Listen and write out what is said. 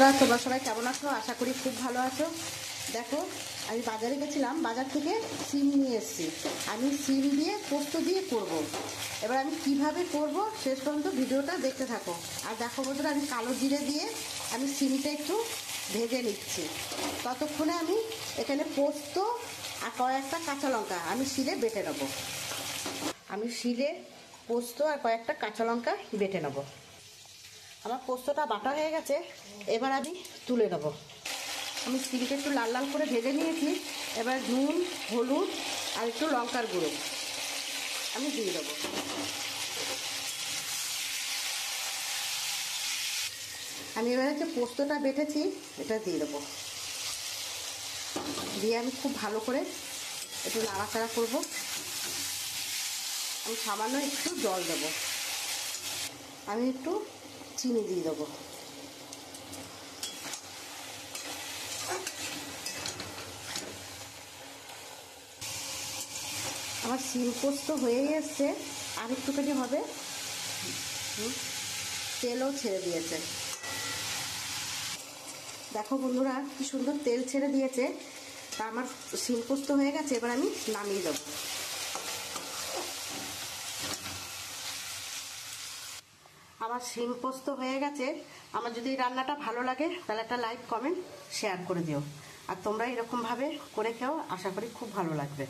বন্ধুরা, তোমরা সবাই কেমন আছো? আশা করি খুব ভালো আছো। দেখো, আমি বাজারে গেছিলাম, বাজার থেকে সিম নিয়ে এসেছি। আমি সিম দিয়ে পোস্ত দিয়ে করব। এবার আমি কিভাবে করব শেষ পর্যন্ত ভিডিওটা দেখতে থাকো। আর দেখো বন্ধুরা, আমি কালো জিরে দিয়ে আমি সিমটা একটু ভেজে নিচ্ছি। ততক্ষণে আমি এখানে পোস্ত আর কয়েকটা কাঁচা লঙ্কা আমি শিলে বেটে নেব। আমি শিলে পোস্ত আর কয়েকটা কাঁচা লঙ্কা বেটে নেব। আমার পোস্তটা বাটা হয়ে গেছে, এবার আমি তুলে নেব। আমি সিমটা একটু লাল লাল করে ভেজে নিয়েছি। এবার নুন, হলুদ আর একটু লঙ্কার গুঁড়ো আমি দিয়ে দেবো। আমি এবারে যে পোস্তটা বেটেছি এটা দিয়ে দেবো। দিয়ে আমি খুব ভালো করে একটু নাড়াচাড়া করবো। আমি সামান্য একটু জল দেবো। আমি একটু চিনি দিয়ে দেবো। আমার সিম পোস্ত হয়ে এসছে, আর একটুখানি হবে। তেলও ছেড়ে দিয়েছে। দেখো বন্ধুরা, কি সুন্দর তেল ছেড়ে দিয়েছে। তা আমার সিম পোস্ত হয়ে গেছে, এবার আমি নামিয়ে দেবো। আমার সিম পোস্ত হয়ে গেছে। আমার যদি এই রান্নাটা ভালো লাগে তাহলে একটা লাইক, কমেন্ট, শেয়ার করে দিও। আর তোমরা এরকমভাবে করে খেও, আশা করি খুব ভালো লাগবে।